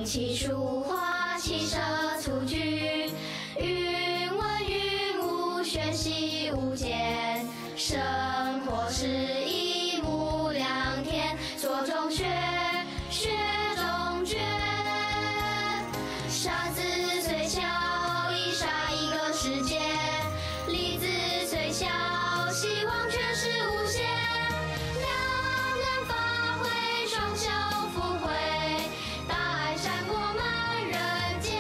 气书画，骑射蹴鞠，云文云武，学习无间。生活是一目两天，做中学，学中诀。沙子虽小，已杀一个世界；粒子虽小，希望却是无限。两人发挥，双手抚慰，大爱闪过满人间。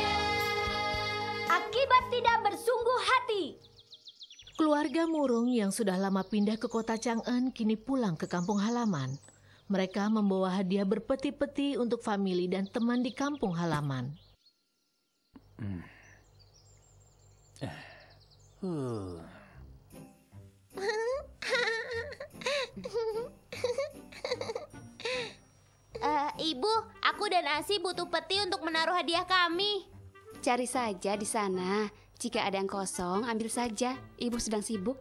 Akibat tidak bersungguh hati. Keluarga murung yang sudah lama pindah ke kota Chang'an kini pulang ke kampung halaman. Mereka membawa hadiah berpeti-peti untuk famili dan teman di kampung halaman. Ibu, aku dan Asi butuh peti untuk menaruh hadiah kami. Cari saja di sana. Jika ada yang kosong, ambil saja. Ibu sedang sibuk.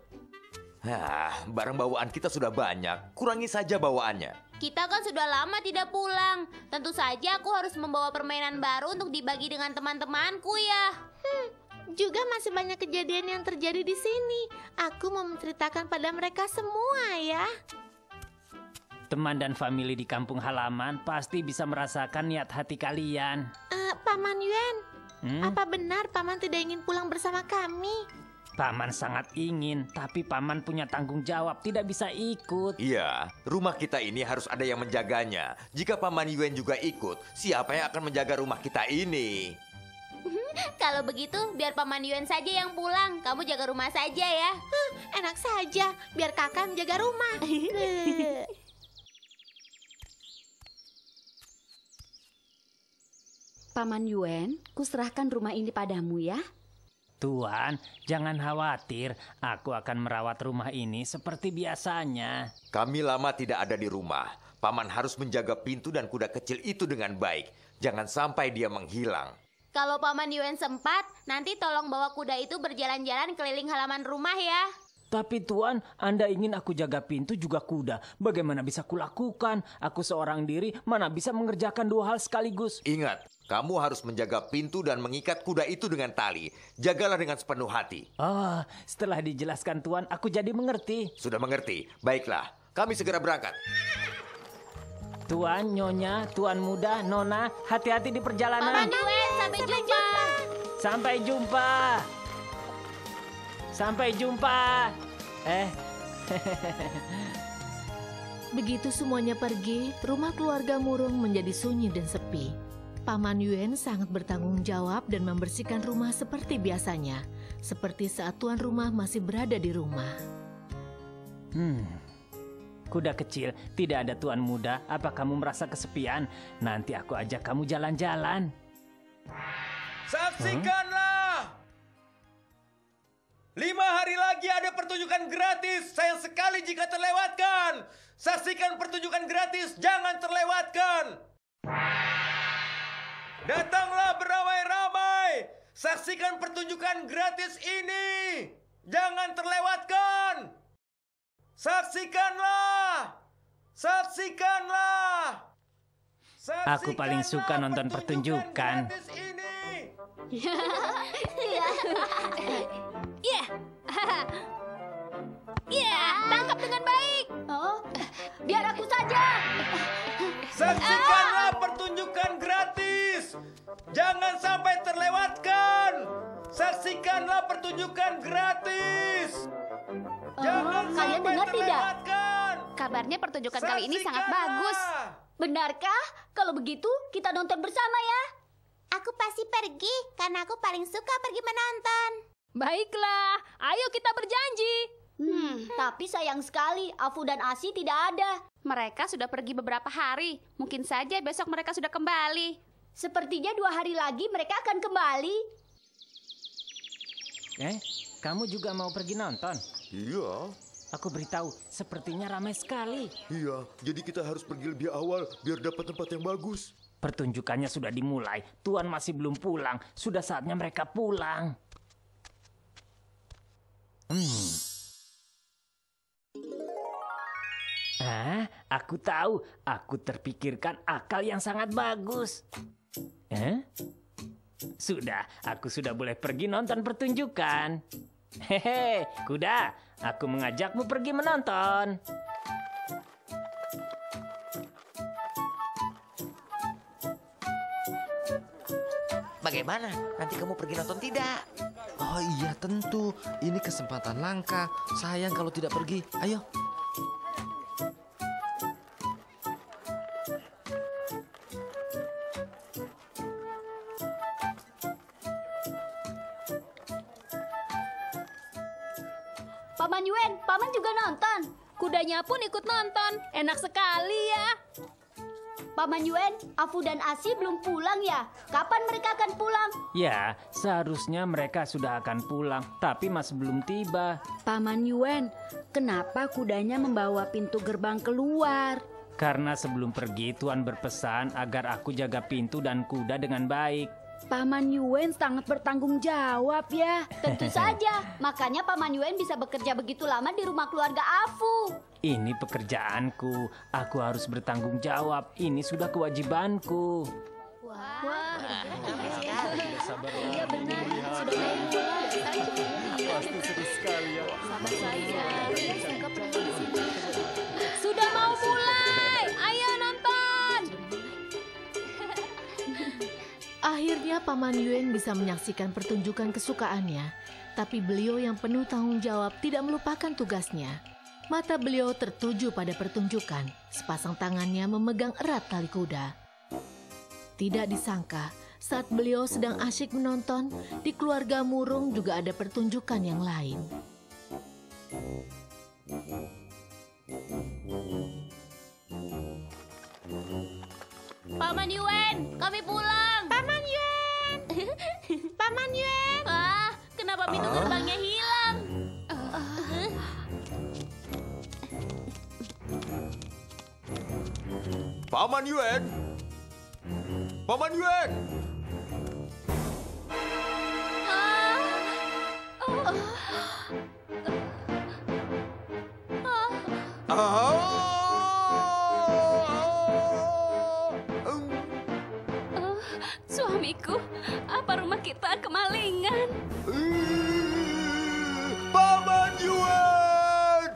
Barang bawaan kita sudah banyak. Kurangi saja bawaannya. Kita kan sudah lama tidak pulang. Tentu saja aku harus membawa permainan baru untuk dibagi dengan teman-temanku ya. Juga masih banyak kejadian yang terjadi di sini. Aku mau menceritakan pada mereka semua ya. Teman dan famili di kampung halaman pasti bisa merasakan niat hati kalian. Paman Yuan, apa benar Paman tidak ingin pulang bersama kami? Paman sangat ingin, tapi Paman punya tanggung jawab, tidak bisa ikut. Iya, rumah kita ini harus ada yang menjaganya. Jika Paman Yuen juga ikut, siapa yang akan menjaga rumah kita ini? Kalau begitu, biar Paman Yuen saja yang pulang. Kamu jaga rumah saja ya. Enak saja, biar kakak menjaga rumah. Paman Yuen, kuserahkan rumah ini padamu ya. Tuan, jangan khawatir. Aku akan merawat rumah ini seperti biasanya. Kami lama tidak ada di rumah. Paman harus menjaga pintu dan kuda kecil itu dengan baik. Jangan sampai dia menghilang. Kalau Paman Yuen sempat, nanti tolong bawa kuda itu berjalan-jalan keliling halaman rumah ya. Tapi Tuan, Anda ingin aku jaga pintu juga kuda. Bagaimana bisa kulakukan? Aku seorang diri, mana bisa mengerjakan dua hal sekaligus. Ingat, kamu harus menjaga pintu dan mengikat kuda itu dengan tali. Jagalah dengan sepenuh hati. Oh, setelah dijelaskan Tuan, aku jadi mengerti. Sudah mengerti? Baiklah, kami segera berangkat. Tuan, Nyonya, Tuan Muda, Nona, hati-hati di perjalanan. Paman Yuen, sampai jumpa. Sampai jumpa. Sampai jumpa. Begitu semuanya pergi, rumah keluarga murung menjadi sunyi dan sepi. Paman Yuen sangat bertanggung jawab dan membersihkan rumah seperti biasanya. Seperti saat tuan rumah masih berada di rumah. Kuda kecil, tidak ada Tuan Muda. Apa kamu merasa kesepian? Nanti aku ajak kamu jalan-jalan. Saksikanlah! 5 hari lagi ada pertunjukan gratis. Sayang sekali jika terlewatkan. Saksikan pertunjukan gratis, jangan terlewatkan. Datanglah beramai-ramai. Saksikan pertunjukan gratis ini. Jangan terlewatkan. Saksikanlah. Saksikanlah. Aku paling suka nonton pertunjukan. Gratis ini. Tangkap dengan baik. Biar aku saja. Saksikanlah pertunjukan gratis. Jangan sampai terlewatkan. Saksikanlah pertunjukan gratis. Jangan kalian sampai dengar tidak? terlewatkan. Kabarnya pertunjukan kali ini sangat bagus. Benarkah? Kalau begitu, kita nonton bersama ya. Aku pasti pergi, karena aku paling suka pergi menonton. Baiklah, ayo kita berjanji. Tapi sayang sekali, Afu dan Asi tidak ada. Mereka sudah pergi beberapa hari. Mungkin saja besok mereka sudah kembali. Sepertinya 2 hari lagi mereka akan kembali. Kamu juga mau pergi nonton? Iya, Aku beritahu, sepertinya ramai sekali. iya. Jadi kita harus pergi lebih awal biar dapat tempat yang bagus. Pertunjukannya sudah dimulai. Tuan masih belum pulang. Sudah saatnya mereka pulang. Aku tahu. Aku terpikirkan akal yang sangat bagus. Sudah, aku sudah boleh pergi nonton pertunjukan. Hehe, kuda, aku mengajakmu pergi menonton. Bagaimana? Nanti kamu pergi nonton tidak? Oh iya tentu, ini kesempatan langka. Sayang kalau tidak pergi. Ayo. Paman Yuen, Paman juga nonton. Kudanya pun ikut nonton. Enak sekali ya. Paman Yuen, Afu dan Asi belum pulang ya? Kapan mereka akan pulang? Ya, seharusnya mereka sudah akan pulang, tapi masih belum tiba. Paman Yuen, kenapa kudanya membawa pintu gerbang keluar? Karena sebelum pergi, Tuan berpesan agar aku jaga pintu dan kuda dengan baik. Paman Yuen sangat bertanggung jawab ya. Tentu saja, makanya Paman Yuen bisa bekerja begitu lama di rumah keluarga Afu. Ini pekerjaanku, aku harus bertanggung jawab. Ini sudah kewajibanku. Wah, Iya benar, sudah main juga dari tadi. Pasti seru sekali ya. Sama saya. Suka pergi di sini. Sudah mau mulai. Ayo nonton. Akhirnya Paman Yuen bisa menyaksikan pertunjukan kesukaannya. Tapi beliau yang penuh tanggung jawab tidak melupakan tugasnya. Mata beliau tertuju pada pertunjukan. Sepasang tangannya memegang erat tali kuda. Tidak disangka, saat beliau sedang asyik menonton, di keluarga Murung juga ada pertunjukan yang lain. Paman Yuen, kami pulang. Paman Yuen. Paman Yuen. Ah, kenapa pintu gerbangnya hilang? Paman Yuen! Paman Yuen! Suamiku, apa rumah kita kemalingan? Paman Yuen!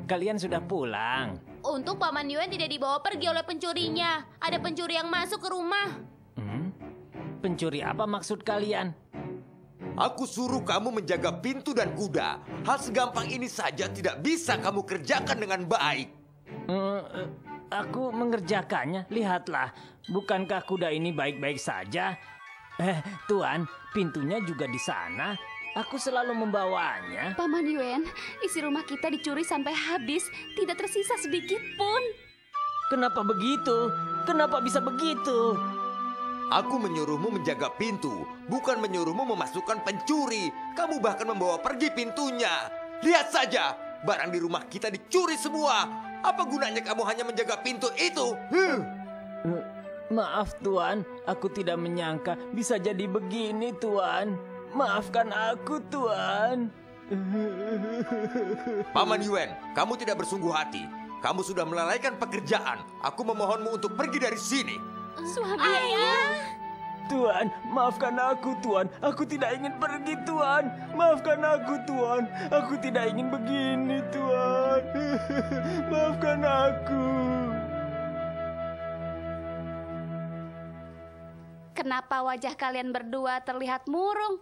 Kalian sudah pulang. Untung Paman Yuen tidak dibawa pergi oleh pencurinya. Ada pencuri yang masuk ke rumah. Pencuri apa maksud kalian? Aku suruh kamu menjaga pintu dan kuda. Hal segampang ini saja tidak bisa kamu kerjakan dengan baik. Aku mengerjakannya. Lihatlah, bukankah kuda ini baik-baik saja? Tuan, pintunya juga di sana. Aku selalu membawanya. Paman Yuen, isi rumah kita dicuri sampai habis. Tidak tersisa sedikit pun. Kenapa begitu? Kenapa bisa begitu? Aku menyuruhmu menjaga pintu, bukan menyuruhmu memasukkan pencuri. Kamu bahkan membawa pergi pintunya. Lihat saja, barang di rumah kita dicuri semua. Apa gunanya kamu hanya menjaga pintu itu? Maaf Tuan, aku tidak menyangka bisa jadi begini Tuan. Maafkan aku Tuan. Paman Yuen, kamu tidak bersungguh hati. Kamu sudah melalaikan pekerjaan. Aku memohonmu untuk pergi dari sini. Suami ayah. Tuan, maafkan aku Tuan. Aku tidak ingin pergi Tuan. Maafkan aku Tuan. Aku tidak ingin begini Tuan. Maafkan aku. Kenapa wajah kalian berdua terlihat murung?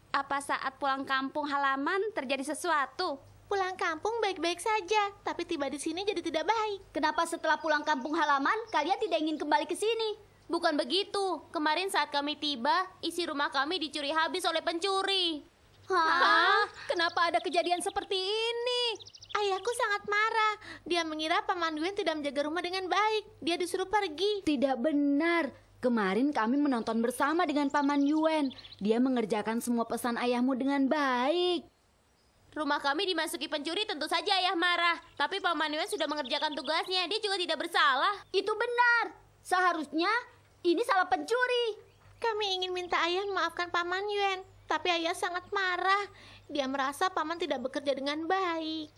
Apa saat pulang kampung halaman terjadi sesuatu? Pulang kampung baik-baik saja, tapi tiba di sini jadi tidak baik. Kenapa setelah pulang kampung halaman kalian tidak ingin kembali ke sini? Bukan begitu. Kemarin saat kami tiba, isi rumah kami dicuri habis oleh pencuri. Hah? Kenapa ada kejadian seperti ini? Ayahku sangat marah. Dia mengira Paman Yuen tidak menjaga rumah dengan baik. Dia disuruh pergi. Tidak benar. Kemarin kami menonton bersama dengan Paman Yuen. Dia mengerjakan semua pesan ayahmu dengan baik. Rumah kami dimasuki pencuri, tentu saja ayah marah. Tapi Paman Yuen sudah mengerjakan tugasnya. Dia juga tidak bersalah. Itu benar. Seharusnya ini salah pencuri. Kami ingin minta ayah memaafkan Paman Yuen, tapi ayah sangat marah. Dia merasa paman tidak bekerja dengan baik.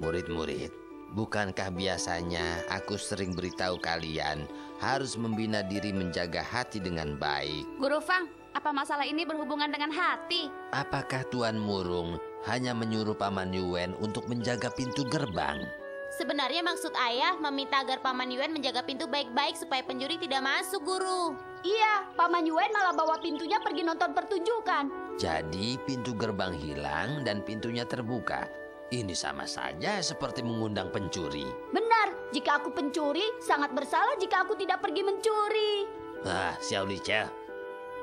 Murid-murid, bukankah biasanya aku sering beritahu kalian harus membina diri menjaga hati dengan baik? Guru Fang, apa masalah ini berhubungan dengan hati? Apakah Tuan Murung hanya menyuruh Paman Yuen untuk menjaga pintu gerbang? Sebenarnya maksud ayah meminta agar Paman Yuen menjaga pintu baik-baik supaya pencuri tidak masuk, Guru. Iya, Paman Yuen malah bawa pintunya pergi nonton pertunjukan. Jadi pintu gerbang hilang dan pintunya terbuka. Ini sama saja seperti mengundang pencuri. Benar, jika aku pencuri, sangat bersalah jika aku tidak pergi mencuri. Xiao Licha.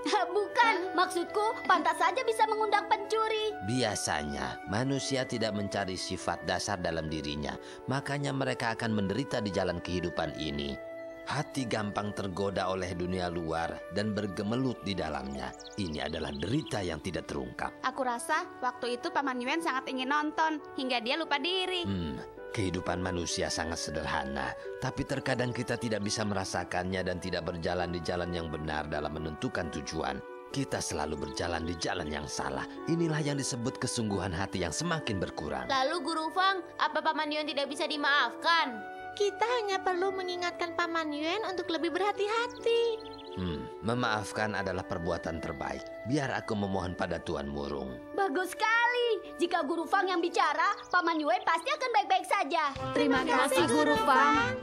Bukan, maksudku pantas saja bisa mengundang pencuri. Biasanya manusia tidak mencari sifat dasar dalam dirinya, makanya mereka akan menderita di jalan kehidupan ini. Hati gampang tergoda oleh dunia luar dan bergemelut di dalamnya. Ini adalah derita yang tidak terungkap. Aku rasa waktu itu Paman Yuen sangat ingin nonton hingga dia lupa diri. Kehidupan manusia sangat sederhana, tapi terkadang kita tidak bisa merasakannya dan tidak berjalan di jalan yang benar dalam menentukan tujuan. Kita selalu berjalan di jalan yang salah. Inilah yang disebut kesungguhan hati yang semakin berkurang. Lalu Guru Fang, apa Paman Yuen tidak bisa dimaafkan? Kita hanya perlu mengingatkan Paman Yuen untuk lebih berhati-hati. Memaafkan adalah perbuatan terbaik. Biar aku memohon pada Tuan Murung. Bagus sekali. Jika Guru Fang yang bicara, Paman Yuen pasti akan baik-baik saja. Terima kasih Guru Fang.